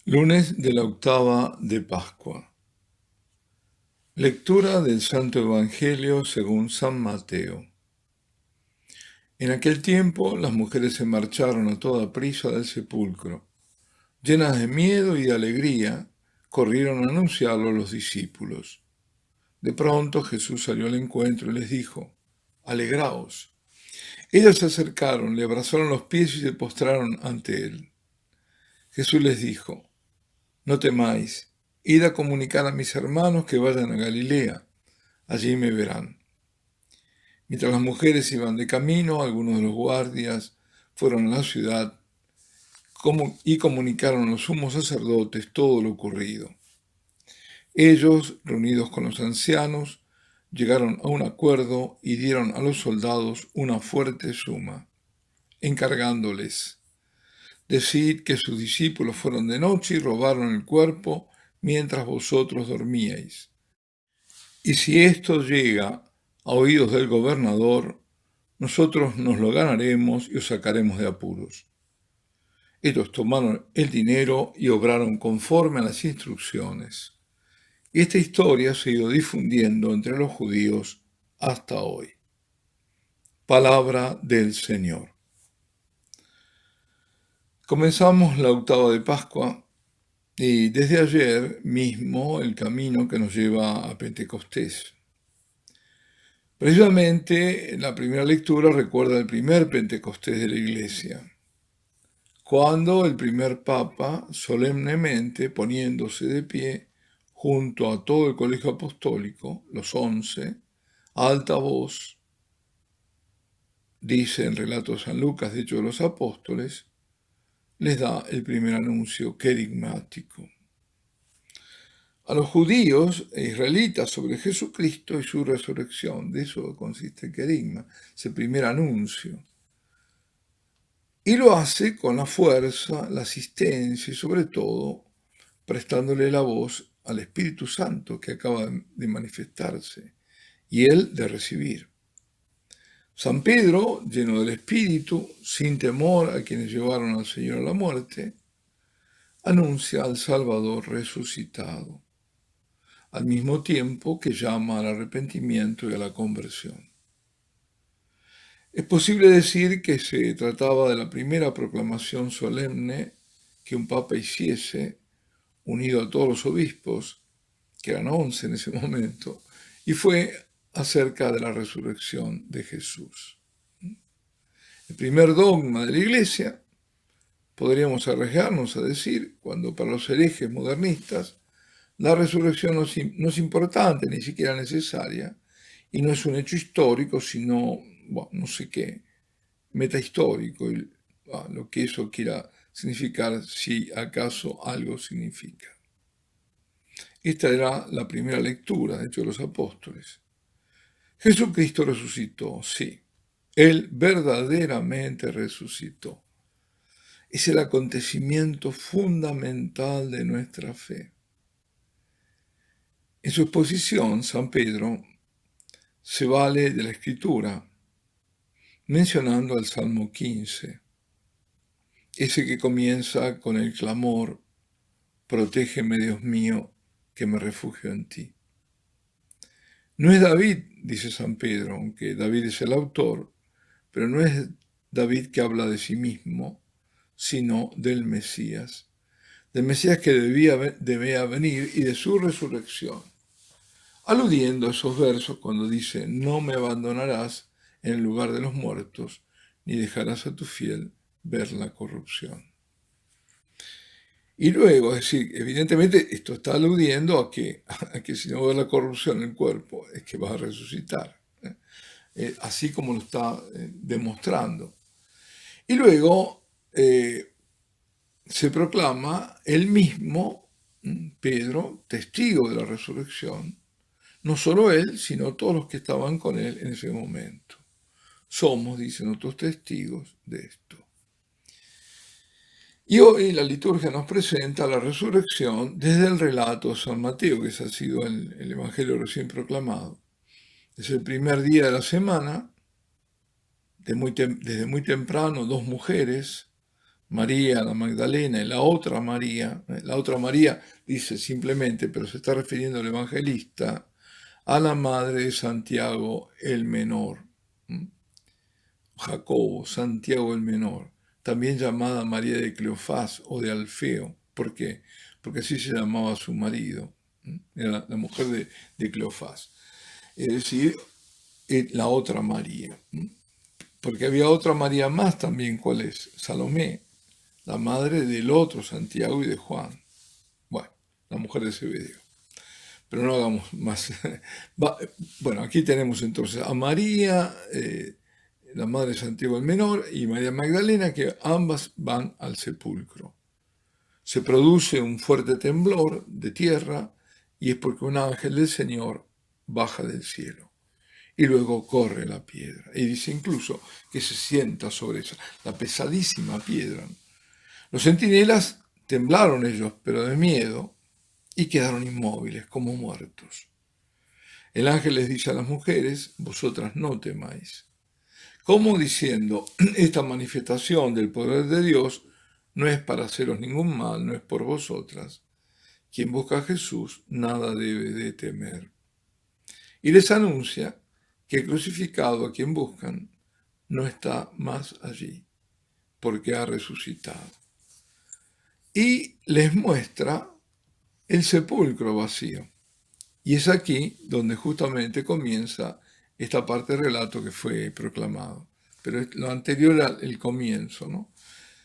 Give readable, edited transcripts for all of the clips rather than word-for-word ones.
Lunes de la octava de Pascua. Lectura del Santo Evangelio según San Mateo. En aquel tiempo las mujeres se marcharon a toda prisa del sepulcro. Llenas de miedo y de alegría, corrieron a anunciarlo a los discípulos. De pronto Jesús salió al encuentro y les dijo: «Alegraos». Ellas se acercaron, le abrazaron los pies y se postraron ante él. Jesús les dijo: «No temáis, id a comunicar a mis hermanos que vayan a Galilea, allí me verán». Mientras las mujeres iban de camino, algunos de los guardias fueron a la ciudad y comunicaron a los sumos sacerdotes todo lo ocurrido. Ellos, reunidos con los ancianos, llegaron a un acuerdo y dieron a los soldados una fuerte suma, encargándoles: «Decid que sus discípulos fueron de noche y robaron el cuerpo mientras vosotros dormíais. Y si esto llega a oídos del gobernador, nosotros nos lo ganaremos y os sacaremos de apuros». Ellos tomaron el dinero y obraron conforme a las instrucciones. Y esta historia se ha ido difundiendo entre los judíos hasta hoy. Palabra del Señor. Comenzamos la octava de Pascua y desde ayer mismo el camino que nos lleva a Pentecostés. Precisamente la primera lectura recuerda el primer Pentecostés de la Iglesia, cuando el primer Papa, solemnemente poniéndose de pie junto a todo el colegio apostólico, los 11, a alta voz, dice en relato de San Lucas, de Hechos de los Apóstoles, les da el primer anuncio querigmático a los judíos e israelitas sobre Jesucristo y su resurrección. De eso consiste el querigma, ese primer anuncio. Y lo hace con la fuerza, la asistencia y sobre todo prestándole la voz al Espíritu Santo que acaba de manifestarse y él de recibir. San Pedro, lleno del Espíritu, sin temor a quienes llevaron al Señor a la muerte, anuncia al Salvador resucitado, al mismo tiempo que llama al arrepentimiento y a la conversión. Es posible decir que se trataba de la primera proclamación solemne que un papa hiciese, unido a todos los obispos, que eran 11 en ese momento, y fue acerca de la resurrección de Jesús. El primer dogma de la Iglesia, podríamos arriesgarnos a decir, cuando para los herejes modernistas la resurrección no es importante, ni siquiera necesaria, y no es un hecho histórico, sino, no sé qué, metahistórico, lo que eso quiera significar, si acaso algo significa. Esta era la primera lectura, de Hechos de los Apóstoles. Jesucristo resucitó, sí, Él verdaderamente resucitó. Es el acontecimiento fundamental de nuestra fe. En su exposición, San Pedro se vale de la Escritura, mencionando al Salmo 15, ese que comienza con el clamor: «Protégeme, Dios mío, que me refugio en ti». No es David, dice San Pedro, aunque David es el autor, pero no es David que habla de sí mismo, sino del Mesías que debía venir y de su resurrección, aludiendo a esos versos cuando dice: «No me abandonarás en el lugar de los muertos, ni dejarás a tu fiel ver la corrupción». Y luego, es decir, evidentemente esto está aludiendo a que si no ves la corrupción en el cuerpo, es que vas a resucitar, así como lo está demostrando. Y luego se proclama él mismo, Pedro, testigo de la resurrección, no solo él, sino todos los que estaban con él en ese momento. Somos, dicen otros, testigos de esto. Y hoy la liturgia nos presenta la resurrección desde el relato de San Mateo, que ese ha sido el evangelio recién proclamado. Es el primer día de la semana, desde muy temprano, dos mujeres María la Magdalena y la otra María dice simplemente, pero se está refiriendo al evangelista, a la madre de Santiago el Menor, Jacobo, Santiago el Menor, también llamada María de Cleofás o de Alfeo. ¿Por qué? Porque así se llamaba su marido, era la mujer de Cleofás. Es decir, la otra María. Porque había otra María más también, ¿cuál es? Salomé, la madre del otro Santiago y de Juan. Bueno, la mujer de Zebedeo. Pero no hagamos más. Bueno, aquí tenemos entonces a María, la madre de Santiago el Menor, y María Magdalena, que ambas van al sepulcro. Se produce un fuerte temblor de tierra y es porque un ángel del Señor baja del cielo. Y luego corre la piedra. Y dice incluso que se sienta sobre esa, la pesadísima piedra. Los centinelas temblaron ellos, pero de miedo, y quedaron inmóviles, como muertos. El ángel les dice a las mujeres, vosotras no temáis. Como diciendo, esta manifestación del poder de Dios no es para haceros ningún mal, no es por vosotras. Quien busca a Jesús nada debe de temer. Y les anuncia que el crucificado a quien buscan no está más allí, porque ha resucitado. Y les muestra el sepulcro vacío. Y es aquí donde justamente comienza esta parte del relato que fue proclamado. Pero lo anterior era el comienzo, ¿no?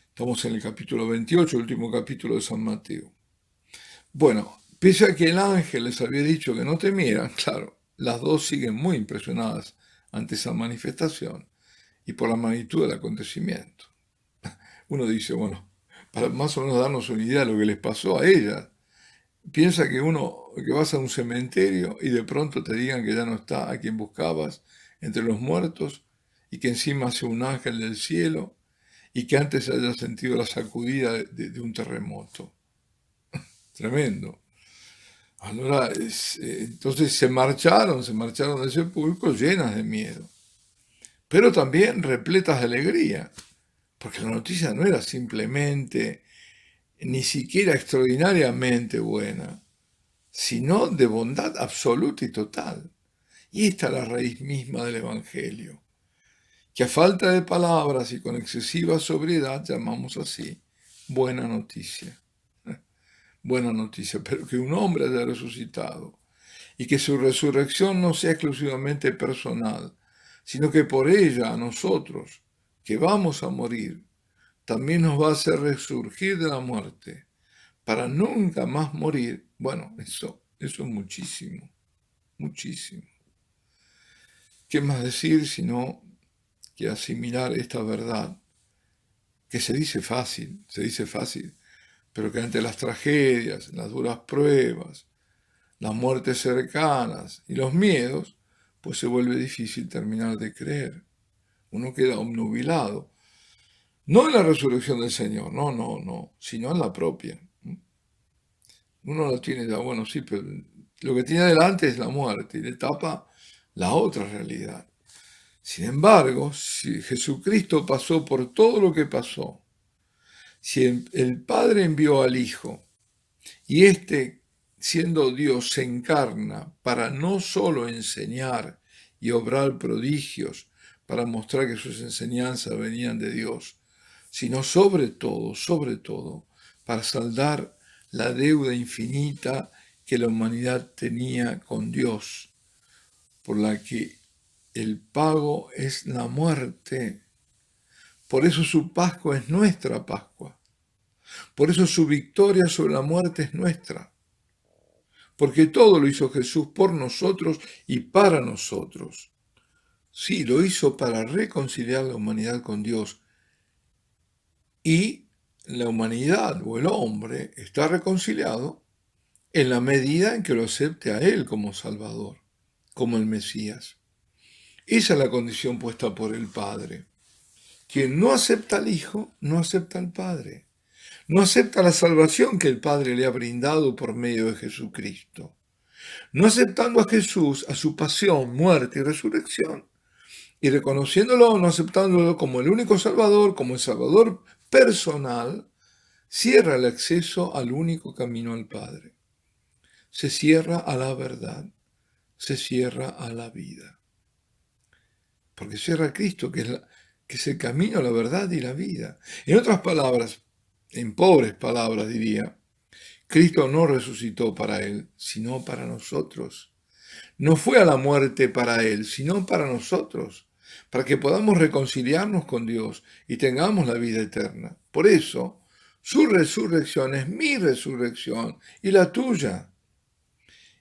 Estamos en el capítulo 28, el último capítulo de San Mateo. Bueno, pese a que el ángel les había dicho que no temieran, claro, las dos siguen muy impresionadas ante esa manifestación y por la magnitud del acontecimiento. Uno dice, bueno, para más o menos darnos una idea de lo que les pasó a ellas, piensa que vas a un cementerio y de pronto te digan que ya no está a quien buscabas entre los muertos y que encima hace un ángel del cielo y que antes haya sentido la sacudida de un terremoto. Tremendo. Ahora, entonces se marcharon del sepulcro llenas de miedo, pero también repletas de alegría, porque la noticia no era simplemente, ni siquiera extraordinariamente buena, sino de bondad absoluta y total. Y esta es la raíz misma del Evangelio, que a falta de palabras y con excesiva sobriedad llamamos así buena noticia. Buena noticia, pero que un hombre haya resucitado y que su resurrección no sea exclusivamente personal, sino que por ella a nosotros, que vamos a morir, también nos va a hacer resurgir de la muerte, para nunca más morir. Bueno, eso es muchísimo, muchísimo. ¿Qué más decir sino que asimilar esta verdad, que se dice fácil, pero que ante las tragedias, las duras pruebas, las muertes cercanas y los miedos, pues se vuelve difícil terminar de creer. Uno queda obnubilado. No en la resurrección del Señor, no, sino en la propia. Uno la tiene ya, bueno, sí, pero lo que tiene adelante es la muerte y le tapa la otra realidad. Sin embargo, si Jesucristo pasó por todo lo que pasó, si el Padre envió al Hijo y éste, siendo Dios, se encarna para no solo enseñar y obrar prodigios, para mostrar que sus enseñanzas venían de Dios, sino sobre todo, para saldar la deuda infinita que la humanidad tenía con Dios, por la que el pago es la muerte. Por eso su Pascua es nuestra Pascua. Por eso su victoria sobre la muerte es nuestra. Porque todo lo hizo Jesús por nosotros y para nosotros. Sí, lo hizo para reconciliar la humanidad con Dios. Y la humanidad o el hombre está reconciliado en la medida en que lo acepte a Él como Salvador, como el Mesías. Esa es la condición puesta por el Padre. Quien no acepta al Hijo, no acepta al Padre. No acepta la salvación que el Padre le ha brindado por medio de Jesucristo. No aceptando a Jesús, a su pasión, muerte y resurrección, y reconociéndolo, no aceptándolo como el único Salvador, como el Salvador personal cierra el acceso al único camino al Padre. Se cierra a la verdad, se cierra a la vida. Porque cierra a Cristo, que es el camino, la verdad y la vida. En otras palabras, en pobres palabras diría, Cristo no resucitó para Él, sino para nosotros. No fue a la muerte para Él, sino para nosotros, para que podamos reconciliarnos con Dios y tengamos la vida eterna. Por eso, su resurrección es mi resurrección y la tuya.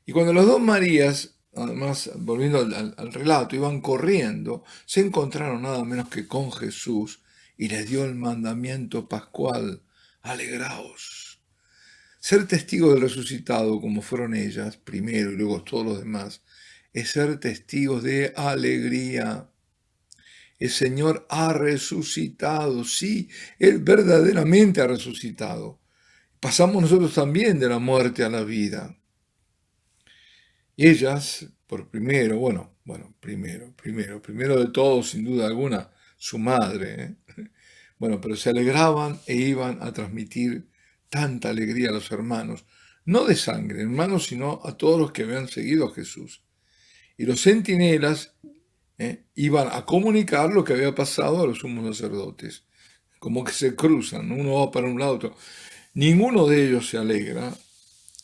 Y cuando las dos Marías, además, volviendo al relato, iban corriendo, se encontraron nada menos que con Jesús y les dio el mandamiento pascual: alegraos. Ser testigos del resucitado, como fueron ellas, primero y luego todos los demás, es ser testigos de alegría. El Señor ha resucitado, sí, Él verdaderamente ha resucitado. Pasamos nosotros también de la muerte a la vida. Y ellas, primero de todo, sin duda alguna, su madre, pero se alegraban e iban a transmitir tanta alegría a los hermanos, no de sangre, hermanos, sino a todos los que habían seguido a Jesús. Y los centinelas iban a comunicar lo que había pasado a los sumos sacerdotes, como que se cruzan, uno va para un lado, otro. Ninguno de ellos se alegra,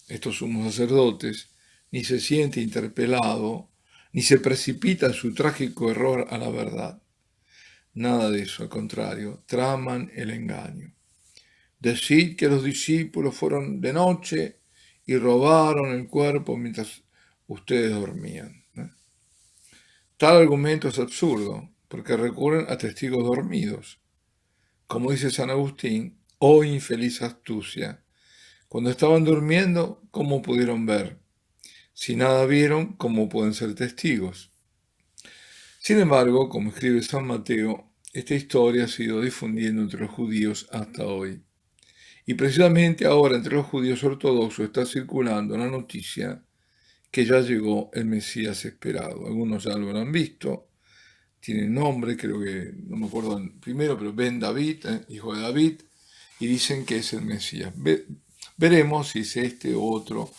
estos sumos sacerdotes, ni se siente interpelado, ni se precipita en su trágico error a la verdad. Nada de eso, al contrario, traman el engaño. Decid que los discípulos fueron de noche y robaron el cuerpo mientras ustedes dormían. Tal argumento es absurdo, porque recurren a testigos dormidos. Como dice San Agustín, oh infeliz astucia, cuando estaban durmiendo, ¿cómo pudieron ver? Si nada vieron, ¿cómo pueden ser testigos? Sin embargo, como escribe San Mateo, esta historia ha sido difundiendo entre los judíos hasta hoy. Y precisamente ahora entre los judíos ortodoxos está circulando la noticia que ya llegó el Mesías esperado. Algunos ya lo han visto, tiene nombre, creo que, no me acuerdo primero, pero Ben David, hijo de David, y dicen que es el Mesías. Veremos si es este u otro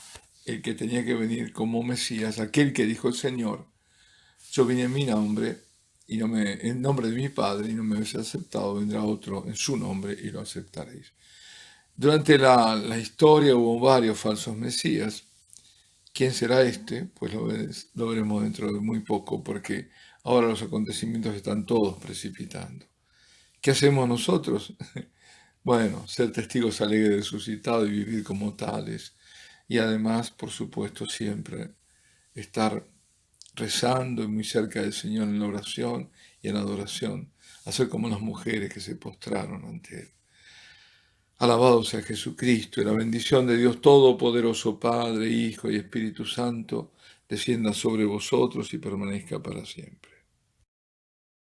el que tenía que venir como Mesías, aquel que dijo el Señor: yo vine en mi nombre, y en nombre de mi Padre, y no me habéis aceptado, vendrá otro en su nombre y lo aceptaréis. Durante la historia hubo varios falsos Mesías. ¿Quién será este? Pues lo veremos dentro de muy poco, porque ahora los acontecimientos están todos precipitando. ¿Qué hacemos nosotros? Bueno, ser testigos alegres del resucitado y vivir como tales. Y además, por supuesto, siempre estar rezando y muy cerca del Señor en la oración y en la adoración. Hacer como las mujeres que se postraron ante Él. Alabado sea Jesucristo, y la bendición de Dios Todopoderoso, Padre, Hijo y Espíritu Santo, descienda sobre vosotros y permanezca para siempre.